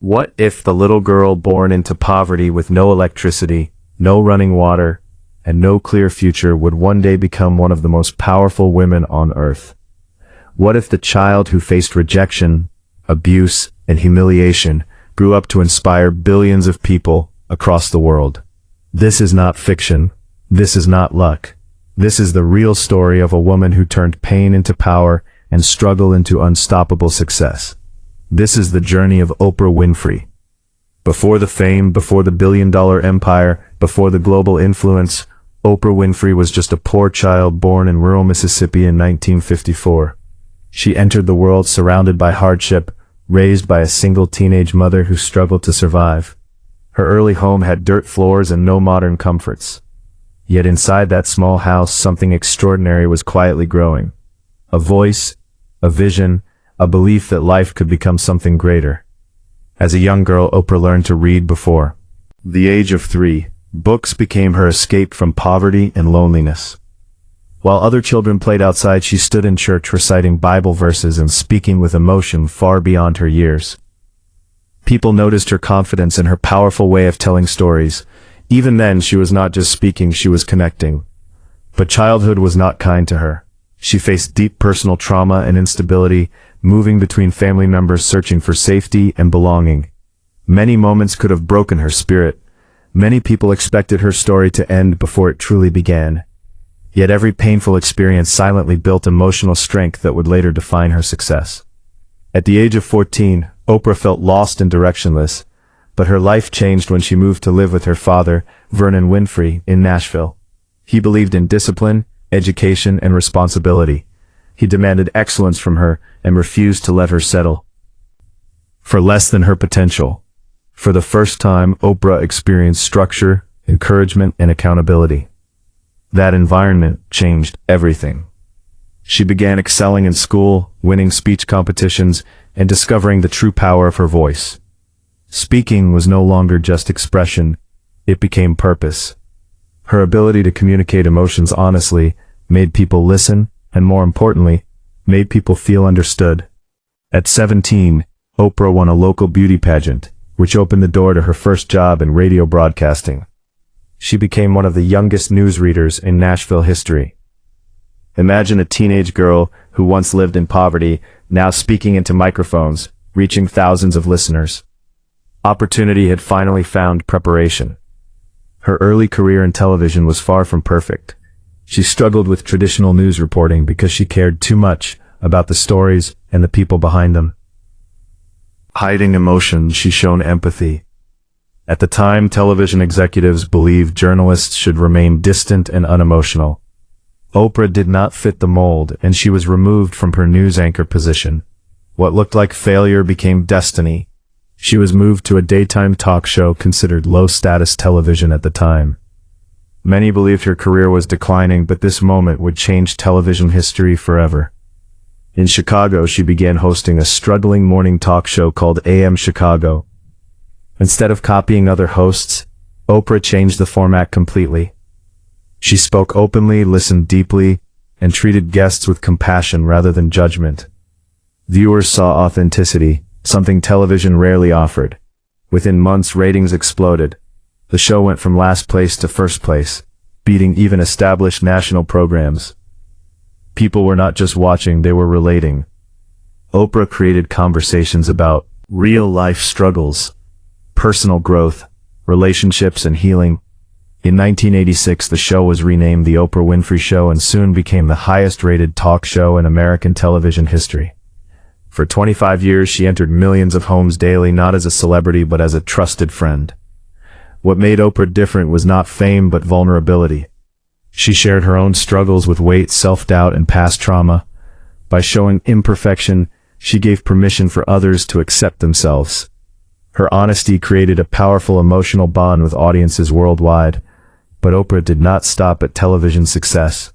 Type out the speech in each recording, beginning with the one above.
What if the little girl born into poverty with no electricity, no running water, and no clear future would one day become one of the most powerful women on earth? What if the child who faced rejection, abuse, and humiliation grew up to inspire billions of people across the world? This is not fiction. This is not luck. This is the real story of a woman who turned pain into power and struggle into unstoppable success. This is the journey of Oprah Winfrey. Before the fame, before the billion-dollar empire, before the global influence, Oprah Winfrey was just a poor child born in rural Mississippi in 1954. She entered the world surrounded by hardship, raised by a single teenage mother who struggled to survive. Her early home had dirt floors and no modern comforts. Yet inside that small house, something extraordinary was quietly growing. A voice, a vision, a belief that life could become something greater. As a young girl, Oprah learned to read before the age of 3. Books became her escape from poverty and loneliness. While other children played outside, she stood in church reciting Bible verses and speaking with emotion far beyond her years. People noticed her confidence and her powerful way of telling stories. Even then, she was not just speaking, she was connecting. But childhood was not kind to her. She faced deep personal trauma and instability, moving between family members searching for safety and belonging. Many moments could have broken her spirit. Many people expected her story to end before it truly began. Yet every painful experience silently built emotional strength that would later define her success. At the age of 14, Oprah felt lost and directionless, but her life changed when she moved to live with her father, Vernon Winfrey, in Nashville. He believed in discipline, education, and responsibility. He demanded excellence from her and refused to let her settle for less than her potential. For the first time, Oprah experienced structure, encouragement, and accountability. That environment changed everything. She began excelling in school, winning speech competitions, and discovering the true power of her voice. Speaking was no longer just expression, it became purpose. Her ability to communicate emotions honestly made people listen, and more importantly, made people feel understood. At 17, Oprah won a local beauty pageant, which opened the door to her first job in radio broadcasting. She became one of the youngest newsreaders in Nashville history. Imagine a teenage girl who once lived in poverty, now speaking into microphones, reaching thousands of listeners. Opportunity had finally found preparation. Her early career in television was far from perfect. She struggled with traditional news reporting because she cared too much about the stories and the people behind them. Hiding emotion, she showed empathy. At the time, television executives believed journalists should remain distant and unemotional. Oprah did not fit the mold, and she was removed from her news anchor position. What looked like failure became destiny. She was moved to a daytime talk show considered low-status television at the time. Many believed her career was declining, but this moment would change television history forever. In Chicago, she began hosting a struggling morning talk show called AM Chicago. Instead of copying other hosts, Oprah changed the format completely. She spoke openly, listened deeply, and treated guests with compassion rather than judgment. Viewers saw authenticity, something television rarely offered. Within months, ratings exploded. The show went from last place to first place, beating even established national programs. People were not just watching, they were relating. Oprah created conversations about real-life struggles, personal growth, relationships, and healing. In 1986, the show was renamed The Oprah Winfrey Show and soon became the highest-rated talk show in American television history. For 25 years, she entered millions of homes daily, not as a celebrity but as a trusted friend. What made Oprah different was not fame but vulnerability. She shared her own struggles with weight, self-doubt, and past trauma. By showing imperfection, she gave permission for others to accept themselves. Her honesty created a powerful emotional bond with audiences worldwide. But Oprah did not stop at television success.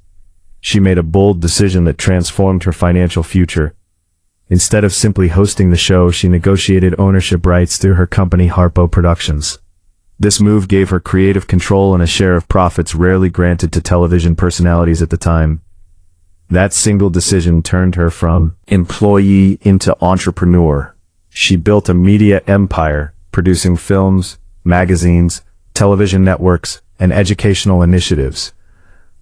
She made a bold decision that transformed her financial future. Instead of simply hosting the show, she negotiated ownership rights through her company Harpo Productions. This move gave her creative control and a share of profits rarely granted to television personalities at the time. That single decision turned her from employee into entrepreneur. She built a media empire, producing films, magazines, television networks, and educational initiatives.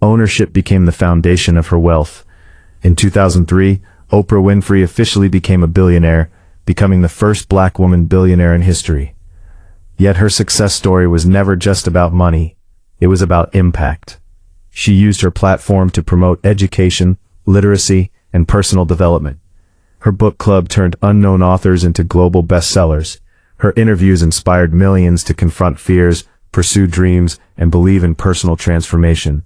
Ownership became the foundation of her wealth. In 2003, Oprah Winfrey officially became a billionaire, becoming the first black woman billionaire in history. Yet her success story was never just about money. It was about impact. She used her platform to promote education, literacy, and personal development. Her book club turned unknown authors into global bestsellers. Her interviews inspired millions to confront fears, pursue dreams, and believe in personal transformation.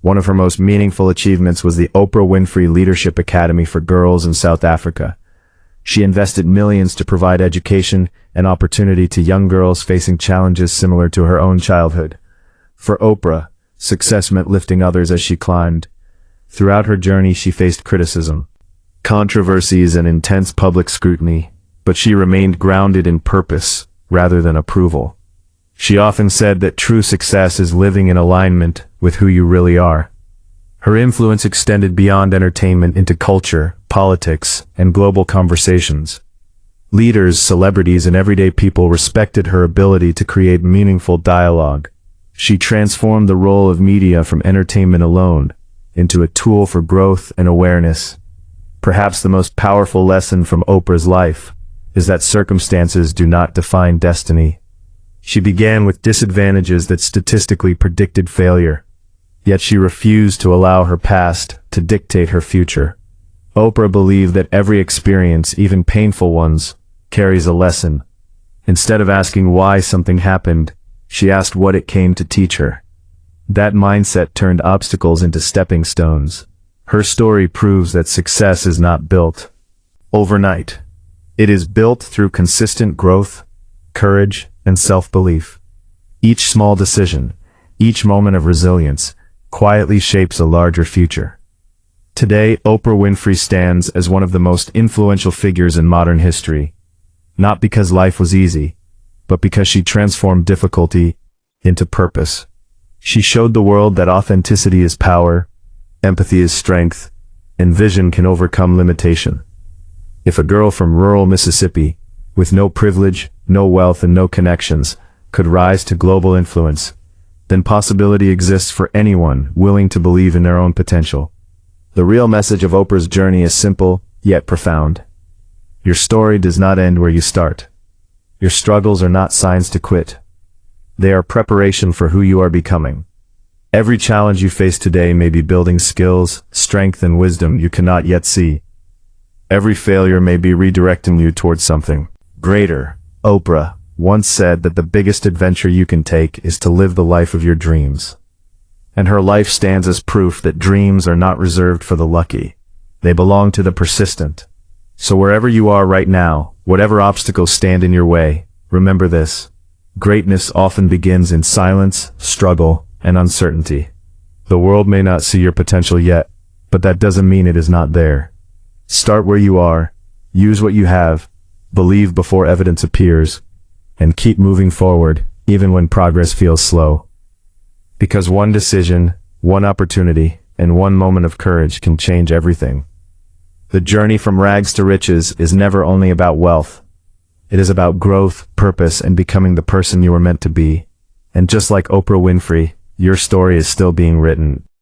One of her most meaningful achievements was the Oprah Winfrey Leadership Academy for Girls in South Africa. She invested millions to provide education and opportunity to young girls facing challenges similar to her own childhood. For Oprah, success meant lifting others as she climbed. Throughout her journey, she faced criticism, controversies, and intense public scrutiny, but she remained grounded in purpose rather than approval. She often said that true success is living in alignment with who you really are. Her influence extended beyond entertainment into culture, politics, and global conversations. Leaders, celebrities, and everyday people respected her ability to create meaningful dialogue. She transformed the role of media from entertainment alone into a tool for growth and awareness. Perhaps the most powerful lesson from Oprah's life is that circumstances do not define destiny. She began with disadvantages that statistically predicted failure, yet she refused to allow her past to dictate her future. Oprah believed that every experience, even painful ones, carries a lesson. Instead of asking why something happened, she asked what it came to teach her. That mindset turned obstacles into stepping stones. Her story proves that success is not built overnight. It is built through consistent growth, courage, and self-belief. Each small decision, each moment of resilience, quietly shapes a larger future. Today, Oprah Winfrey stands as one of the most influential figures in modern history, not because life was easy, but because she transformed difficulty into purpose. She showed the world that authenticity is power, empathy is strength, and vision can overcome limitation. If a girl from rural Mississippi, with no privilege, no wealth, and no connections, could rise to global influence, then possibility exists for anyone willing to believe in their own potential. The real message of Oprah's journey is simple, yet profound. Your story does not end where you start. Your struggles are not signs to quit. They are preparation for who you are becoming. Every challenge you face today may be building skills, strength, and wisdom you cannot yet see. Every failure may be redirecting you towards something greater. Oprah once said that the biggest adventure you can take is to live the life of your dreams. And her life stands as proof that dreams are not reserved for the lucky. They belong to the persistent. So wherever you are right now, whatever obstacles stand in your way, remember this: greatness often begins in silence, struggle, and uncertainty. The world may not see your potential yet, but that doesn't mean it is not there. Start where you are, use what you have, believe before evidence appears, and keep moving forward, even when progress feels slow. Because one decision, one opportunity, and one moment of courage can change everything. The journey from rags to riches is never only about wealth. It is about growth, purpose, and becoming the person you were meant to be. And just like Oprah Winfrey, your story is still being written.